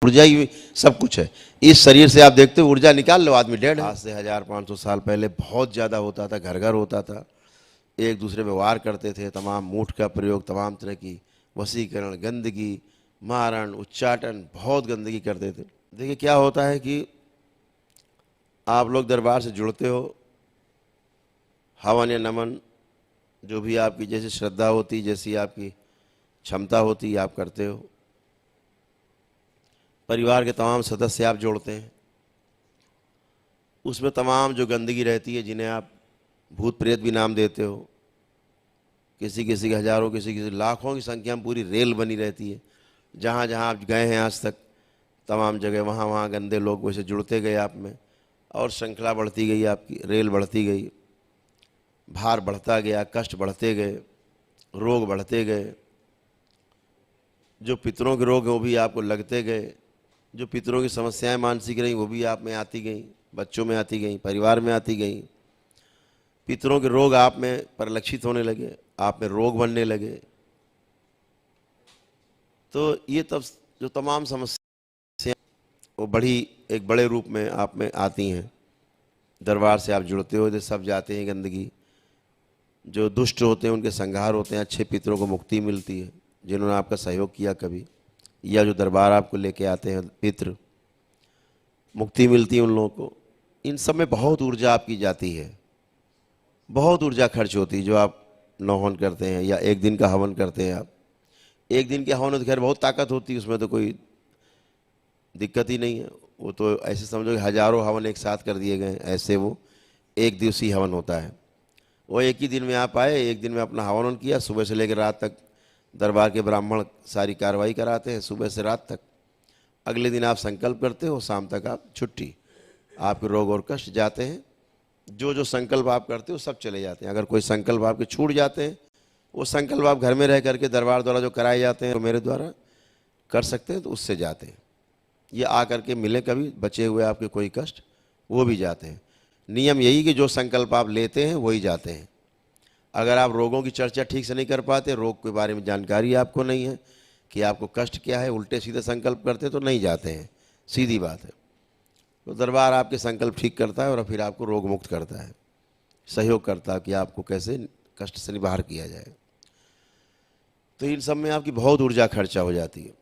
ऊर्जा ही सब कुछ है। इस शरीर से आप देखते हो ऊर्जा निकाल लो, आदमी डेड है। आज से 1500 साल पहले बहुत ज़्यादा होता था, घर घर होता था, एक दूसरे में वार करते थे, तमाम मूठ का प्रयोग, तमाम तरह की वशीकरण, गंदगी, मारण, उच्चाटन, बहुत गंदगी करते थे। देखिए क्या होता है कि आप लोग दरबार से जुड़ते हो, हवन या नमन जो भी आपकी जैसी श्रद्धा होती, जैसी आपकी क्षमता होती, आप करते हो। परिवार के तमाम सदस्य आप जोड़ते हैं, उसमें तमाम जो गंदगी रहती है, जिन्हें आप भूत प्रेत भी नाम देते हो, किसी किसी के हजारों, किसी किसी लाखों की संख्या में पूरी रेल बनी रहती है। जहाँ जहाँ आप गए हैं आज तक, तमाम जगह वहाँ वहाँ गंदे लोग वैसे जुड़ते गए आप में, और श्रृंखला बढ़ती गई, आपकी रेल बढ़ती गई, भार बढ़ता गया, कष्ट बढ़ते गए, रोग बढ़ते गए। जो पितरों के रोग हैं वो भी आपको लगते गए, जो पितरों की समस्याएं मानसिक रहीं वो भी आप में आती गईं, बच्चों में आती गईं, परिवार में आती गईं। पितरों के रोग आप में परिलक्षित होने लगे, आप में रोग बनने लगे। तो ये तब जो तमाम समस्याएं वो एक बड़े रूप में आप में आती हैं। दरबार से आप जुड़ते हो, सब जाते हैं, गंदगी, जो दुष्ट होते हैं उनके संहार होते हैं, अच्छे पितरों को मुक्ति मिलती है, जिन्होंने आपका सहयोग किया कभी, या जो दरबार आपको लेके आते हैं पितृ, मुक्ति मिलती है उन लोगों को। इन सब में बहुत ऊर्जा आपकी जाती है, बहुत ऊर्जा खर्च होती है। जो आप नौहवन करते हैं या एक दिन का हवन करते हैं, आप एक दिन के हवन में तो खैर बहुत ताकत होती है, उसमें तो कोई दिक्कत ही नहीं है। वो तो ऐसे समझो कि हजारों हवन एक साथ कर दिए गए, ऐसे वो एक दिवसीय हवन होता है। वो एक ही दिन में आप आए, एक दिन में अपना हवन किया, सुबह से लेकर रात तक दरबार के ब्राह्मण सारी कार्रवाई कराते हैं, सुबह से रात तक। अगले दिन आप संकल्प करते हो, शाम तक आप छुट्टी, आपके रोग और कष्ट जाते हैं। जो जो संकल्प आप करते हो सब चले जाते हैं। अगर कोई संकल्प आपके छूट जाते हैं, वो संकल्प आप घर में रह करके दरबार द्वारा जो कराए जाते हैं, तो मेरे द्वारा कर सकते हैं, तो उससे जाते हैं। ये आ करके मिले कभी बचे हुए आपके कोई कष्ट, वो भी जाते हैं। नियम यही कि जो संकल्प आप लेते हैं वही जाते हैं। अगर आप रोगों की चर्चा ठीक से नहीं कर पाते, रोग के बारे में जानकारी आपको नहीं है कि आपको कष्ट क्या है, उल्टे सीधे संकल्प करते तो नहीं जाते हैं, सीधी बात है। तो दरबार आपके संकल्प ठीक करता है और फिर आपको रोग मुक्त करता है, सहयोग करता है कि आपको कैसे कष्ट से बाहर किया जाए। तो इन सब में आपकी बहुत ऊर्जा खर्चा हो जाती है,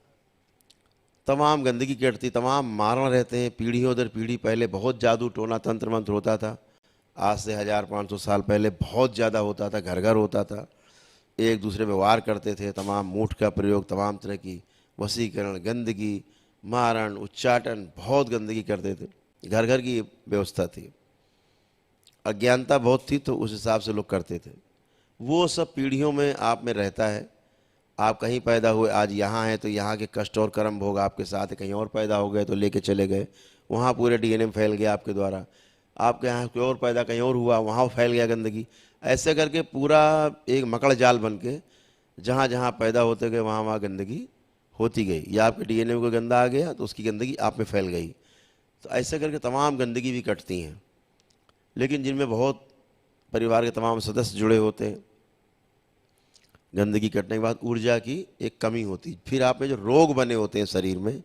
तमाम गंदगी कटती, तमाम मारण रहते हैं, पीढ़ियों दर पीढ़ी। पहले बहुत जादू टोना तंत्र मंत्र होता था, आज से 1500 साल पहले बहुत ज़्यादा होता था, घर घर होता था, एक दूसरे में वार करते थे, तमाम मूठ का प्रयोग, तमाम तरह की वशीकरण, गंदगी, मारण, उच्चाटन, बहुत गंदगी करते थे, घर घर की व्यवस्था थी। अज्ञानता बहुत थी तो उस हिसाब से लोग करते थे। वो सब पीढ़ियों में आप में रहता है। आप कहीं पैदा हुए, आज यहाँ हैं तो यहाँ के कष्ट और कर्म भोग आपके साथ है, कहीं और पैदा हो गए तो लेके चले गए, वहाँ पूरे डीएनए में फैल गया आपके द्वारा। आपके यहाँ कोई और पैदा कहीं और हुआ, वहाँ फैल गया गंदगी। ऐसे करके पूरा एक मकड़ जाल बन के जहाँ जहाँ पैदा होते गए वहाँ वहाँ गंदगी होती गई, या आपके डीएनए में कोई गंदा आ गया तो उसकी गंदगी आप में फैल गई। तो ऐसे करके तमाम गंदगी भी कटती हैं। लेकिन जिनमें बहुत परिवार के तमाम सदस्य जुड़े होते हैं, गंदगी कटने के बाद ऊर्जा की एक कमी होती, फिर आप में जो रोग बने होते हैं शरीर में,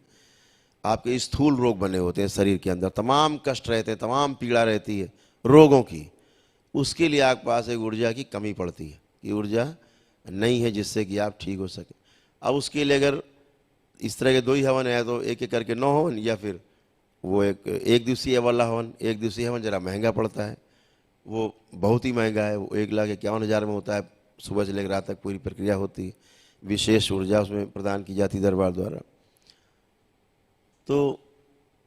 आपके स्थूल रोग बने होते हैं शरीर के अंदर, तमाम कष्ट रहते हैं, तमाम पीड़ा रहती है रोगों की, उसके लिए आपके पास एक ऊर्जा की कमी पड़ती है कि ऊर्जा नहीं है जिससे कि आप ठीक हो सके। अब उसके लिए अगर इस तरह के 2 ही हवन है तो एक एक करके 9 हवन, या फिर वो एक दिवसीय वाला हवन। एक दिवसीय हवन ज़रा महंगा पड़ता है, वो बहुत ही महंगा है, वो 1,51,000 में होता है, सुबह से लेकर रात तक पूरी प्रक्रिया होती है, विशेष ऊर्जा उसमें प्रदान की जाती है दरबार द्वारा। तो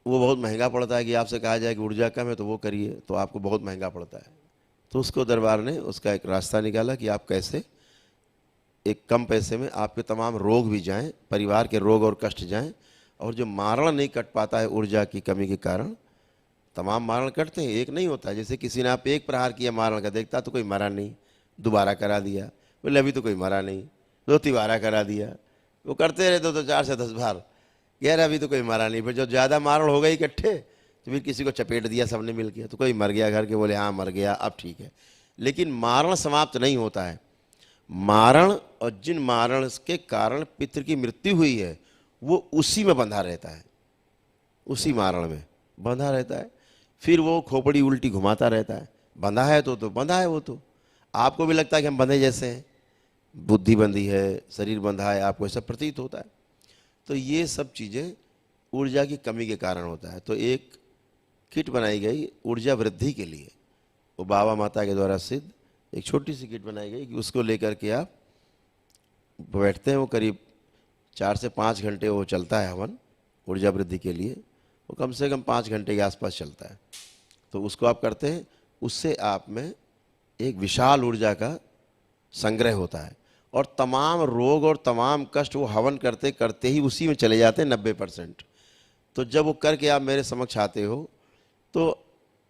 वो बहुत महंगा पड़ता है कि आपसे कहा जाए कि ऊर्जा कम है तो वो करिए, तो आपको बहुत महंगा पड़ता है। तो उसको दरबार ने उसका एक रास्ता निकाला कि आप कैसे एक कम पैसे में आपके तमाम रोग भी जाएं, परिवार के रोग और कष्ट जाएं, और जो मारण नहीं कट पाता है ऊर्जा की कमी के कारण, तमाम मारण कटते हैं, एक नहीं होता। जैसे किसी ने आप एक प्रहार किया मारण का, देखता तो कोई मरा नहीं, दोबारा करा दिया, बोले अभी तो कोई मरा नहीं, 2 तिबारा करा दिया, वो करते रहे तो 4 से 10 बार, यार अभी तो कोई मरा नहीं। फिर जो ज़्यादा मारण हो गई इकट्ठे तो फिर किसी को चपेट दिया सबने मिल के, तो कोई मर गया घर के, बोले हाँ मर गया अब ठीक है। लेकिन मारण समाप्त नहीं होता है। मारण, और जिन मारण के कारण पितृ की मृत्यु हुई है वो उसी में बंधा रहता है, उसी मारण में बंधा रहता है। फिर वो खोपड़ी उल्टी घुमाता रहता है। बंधा है तो बंधा है वो तो। आपको भी लगता है कि हम बंधे जैसे हैं, बुद्धि बंधी है, शरीर बंधा है, आपको ऐसा प्रतीत होता है। तो ये सब चीज़ें ऊर्जा की कमी के कारण होता है। तो एक किट बनाई गई ऊर्जा वृद्धि के लिए, वो बाबा माता के द्वारा सिद्ध एक छोटी सी किट बनाई गई कि उसको लेकर के आप बैठते हैं। वो करीब 4 से 5 घंटे वो चलता है हवन ऊर्जा वृद्धि के लिए। वो कम से कम 5 घंटे के आसपास चलता है। तो उसको आप करते हैं, उससे आप में एक विशाल ऊर्जा का संग्रह होता है और तमाम रोग और तमाम कष्ट वो हवन करते करते ही उसी में चले जाते हैं 90%। तो जब वो करके आप मेरे समक्ष आते हो तो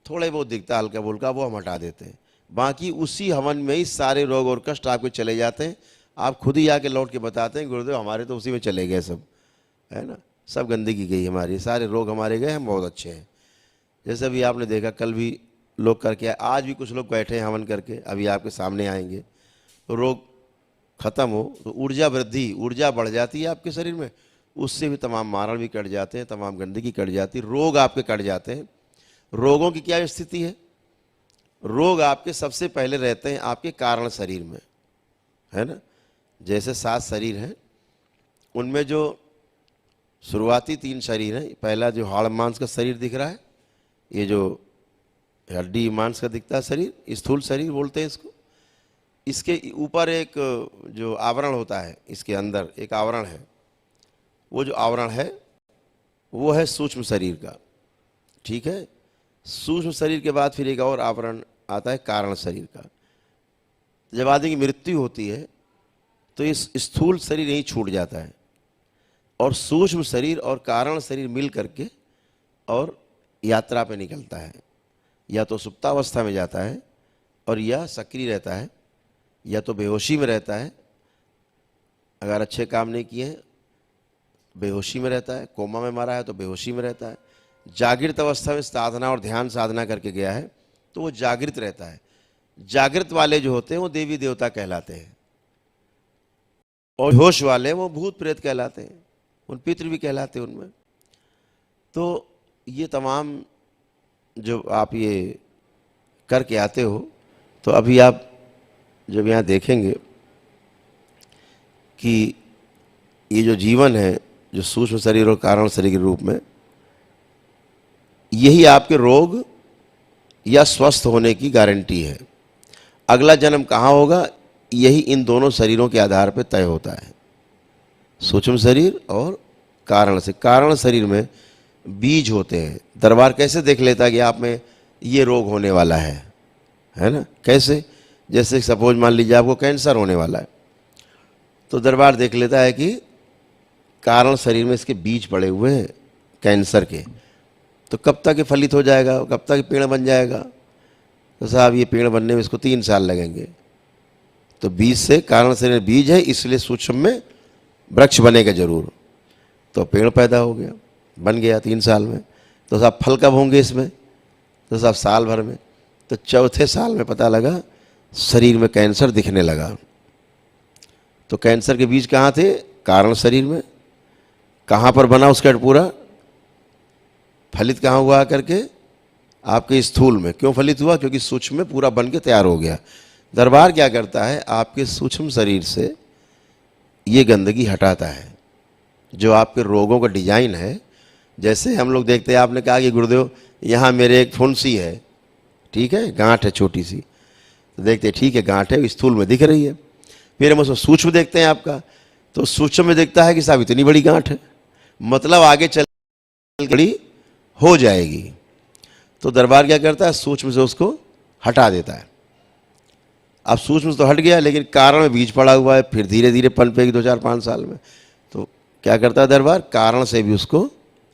थोड़े बहुत दिखता हल्का फुल्का, वो हम हटा देते हैं। बाकी उसी हवन में ही सारे रोग और कष्ट आपके चले जाते हैं। आप खुद ही आके लौट के बताते हैं गुरुदेव हमारे तो उसी में चले गए सब, है ना, सब गंदगी गई हमारी, सारे रोग हमारे गए, हम बहुत अच्छे हैं। जैसे अभी आपने देखा कल भी लोग करके आए, आज भी कुछ लोग बैठे हैं हवन करके, अभी आपके सामने आएंगे। तो रोग खत्म हो तो ऊर्जा वृद्धि, ऊर्जा बढ़ जाती है आपके शरीर में, उससे भी तमाम मारण भी कट जाते हैं, तमाम गंदगी कट जाती है, रोग आपके कट जाते हैं। रोगों की क्या स्थिति है? रोग आपके सबसे पहले रहते हैं आपके कारण शरीर में, है ना। जैसे 7 शरीर हैं, उनमें जो शुरुआती 3 शरीर हैं, पहला जो हाड़ मांस का शरीर दिख रहा है, ये जो हड्डी मांस का दिखता है शरीर, स्थूल शरीर बोलते हैं इसको। इसके ऊपर एक जो आवरण होता है, इसके अंदर एक आवरण है, वो जो आवरण है वो है सूक्ष्म शरीर का, ठीक है। सूक्ष्म शरीर के बाद फिर एक और आवरण आता है कारण शरीर का। जब आदमी की मृत्यु होती है तो इस स्थूल शरीर यहीं छूट जाता है और सूक्ष्म शरीर और कारण शरीर मिल करके और यात्रा पे निकलता है। या तो सुप्तावस्था में जाता है और या सक्रिय रहता है, या तो बेहोशी में रहता है, अगर अच्छे काम नहीं किए हैं बेहोशी में रहता है, कोमा में मारा है तो बेहोशी में रहता है। जागृत अवस्था में साधना और ध्यान साधना करके गया है तो वो जागृत रहता है। जागृत वाले जो होते हैं वो देवी देवता कहलाते हैं और होश वाले वो भूत प्रेत कहलाते हैं, उन पितृ भी कहलाते हैं उनमें। तो ये तमाम जो आप ये करके आते हो, तो अभी आप जब यहाँ देखेंगे कि ये जो जीवन है, जो सूक्ष्म शरीर और कारण शरीर के रूप में, यही आपके रोग या स्वस्थ होने की गारंटी है। अगला जन्म कहाँ होगा, यही इन दोनों शरीरों के आधार पर तय होता है, सूक्ष्म शरीर और कारण से। कारण शरीर में बीज होते हैं। दरबार कैसे देख लेता है कि आप में ये रोग होने वाला है ना, कैसे? जैसे सपोज मान लीजिए आपको कैंसर होने वाला है, तो दरबार देख लेता है कि कारण शरीर में इसके बीज पड़े हुए हैं कैंसर के, तो कब तक ये फलित हो जाएगा, कब तक पेड़ बन जाएगा? तो साहब ये पेड़ बनने में इसको 3 साल लगेंगे। तो बीज से, कारण शरीर में बीज है इसलिए सूक्ष्म में वृक्ष बनेगा जरूर। तो पेड़ पैदा हो गया, बन गया 3 साल में। तो साहब फल कब होंगे इसमें? तो साहब साल भर में। तो चौथे साल में पता लगा शरीर में कैंसर दिखने लगा। तो कैंसर के बीज कहाँ थे? कारण शरीर में। कहाँ पर बना उसका पूरा? फलित कहाँ हुआ करके? आपके स्थूल में। क्यों फलित हुआ? क्योंकि सूक्ष्म में पूरा बन के तैयार हो गया। दरबार क्या करता है, आपके सूक्ष्म शरीर से ये गंदगी हटाता है, जो आपके रोगों का डिजाइन है। जैसे हम लोग देखते हैं, आपने कहा कि गुरुदेव यहाँ मेरे एक फुंसी है, ठीक है, गांठ है छोटी सी, तो देखते हैं ठीक है गांठ है, स्थूल में दिख रही है। फिर हम उसको सूक्ष्म देखते हैं आपका, तो सूक्ष्म में दिखता है कि साहब इतनी बड़ी गांठ है, मतलब आगे चल बड़ी हो जाएगी। तो दरबार क्या करता है, सूक्ष्म से उसको हटा देता है। अब सूक्ष्म से तो हट गया, लेकिन कारण में बीज पड़ा हुआ है, फिर धीरे धीरे पनपेगी 2-4-5 साल में। तो क्या करता है दरबार, कारण से भी उसको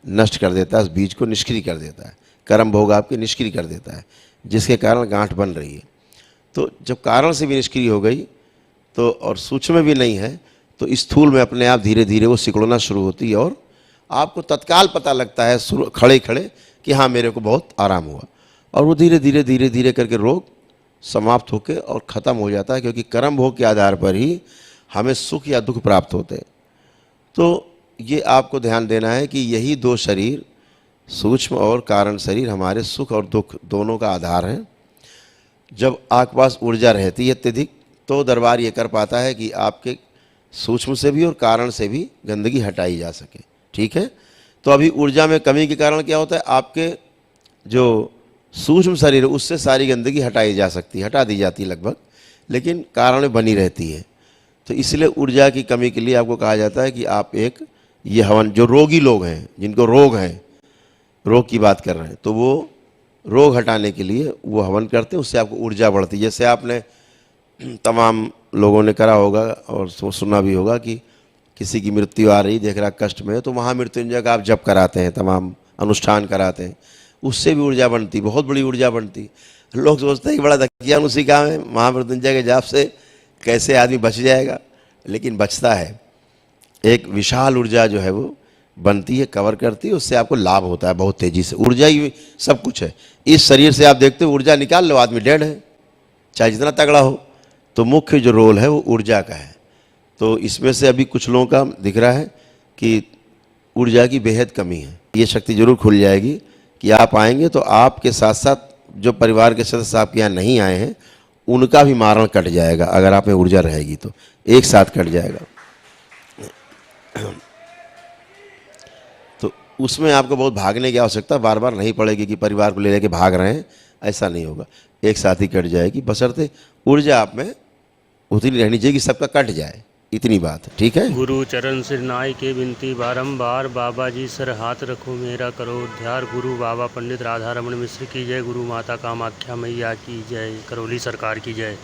नष्ट कर देता है, उस बीज को निष्क्रिय कर देता है, कर्म भोग आपके निष्क्रिय कर देता है, जिसके कारण गांठ बन रही है। तो जब कारण से भी निष्क्रिय हो गई तो, और सूक्ष्म में भी नहीं है, तो स्थूल में अपने आप धीरे धीरे वो सिकुड़ना शुरू होती है और आपको तत्काल पता लगता है खड़े खड़े कि हाँ मेरे को बहुत आराम हुआ। और वो धीरे धीरे धीरे धीरे करके रोग समाप्त होकर और ख़त्म हो जाता है, क्योंकि कर्म भोग के आधार पर ही हमें सुख या दुख प्राप्त होते हैं। तो ये आपको ध्यान देना है कि यही 2 शरीर सूक्ष्म और कारण शरीर हमारे सुख और दुख दोनों का आधार है। जब आपके पास ऊर्जा रहती है अत्यधिक, तो दरबार ये कर पाता है कि आपके सूक्ष्म से भी और कारण से भी गंदगी हटाई जा सके। ठीक है, तो अभी ऊर्जा में कमी के कारण क्या होता है, आपके जो सूक्ष्म शरीर है उससे सारी गंदगी हटाई जा सकती है, हटा दी जाती है लगभग, लेकिन कारण में बनी रहती है। तो इसलिए ऊर्जा की कमी के लिए आपको कहा जाता है कि आप एक ये हवन, जो रोगी लोग हैं, जिनको रोग हैं, रोग की बात कर रहे हैं, तो वो रोग हटाने के लिए वो हवन करते हैं, उससे आपको ऊर्जा बढ़ती है। जैसे आपने तमाम लोगों ने करा होगा और सुना भी होगा कि किसी की मृत्यु आ रही, देख रहा कष्ट में, तो महामृत्युंजय का आप जप कराते हैं, तमाम अनुष्ठान कराते हैं, उससे भी ऊर्जा बनती, बहुत बड़ी ऊर्जा बनती। लोग सोचते हैं कि बड़ा धकियान उसी काम है, महामृत्युंजय के जाप से कैसे आदमी बच जाएगा, लेकिन बचता है। एक विशाल ऊर्जा जो है वो बनती है, कवर करती है, उससे आपको लाभ होता है बहुत तेज़ी से। ऊर्जा ही सब कुछ है। इस शरीर से आप देखते हो ऊर्जा निकाल लो, आदमी डेड है, चाहे जितना तगड़ा हो। तो मुख्य जो रोल है वो ऊर्जा का है। तो इसमें से अभी कुछ लोगों का दिख रहा है कि ऊर्जा की बेहद कमी है। ये शक्ति जरूर खुल जाएगी कि आप आएंगे तो आपके साथ साथ जो परिवार के सदस्य आपके यहाँ नहीं आए हैं उनका भी मारण कट जाएगा। अगर आप में ऊर्जा रहेगी तो एक साथ कट जाएगा। तो उसमें आपको बहुत भागने की आवश्यकता बार बार नहीं पड़ेगी कि परिवार को ले लेके भाग रहे हैं, ऐसा नहीं होगा, एक साथ ही कट जाएगी। बशर्ते ऊर्जा आप में उतनी रहनी चाहिए कि सबका कट जाए, इतनी बात है। ठीक है। गुरु चरण सिर नाय के बिनती बारंबार, बाबा जी सर हाथ रखो मेरा करो उद्धार। गुरु बाबा पंडित राधा रमन मिश्र की जय, गुरु माता कामाख्या मैया की जय, करौली सरकार की जय।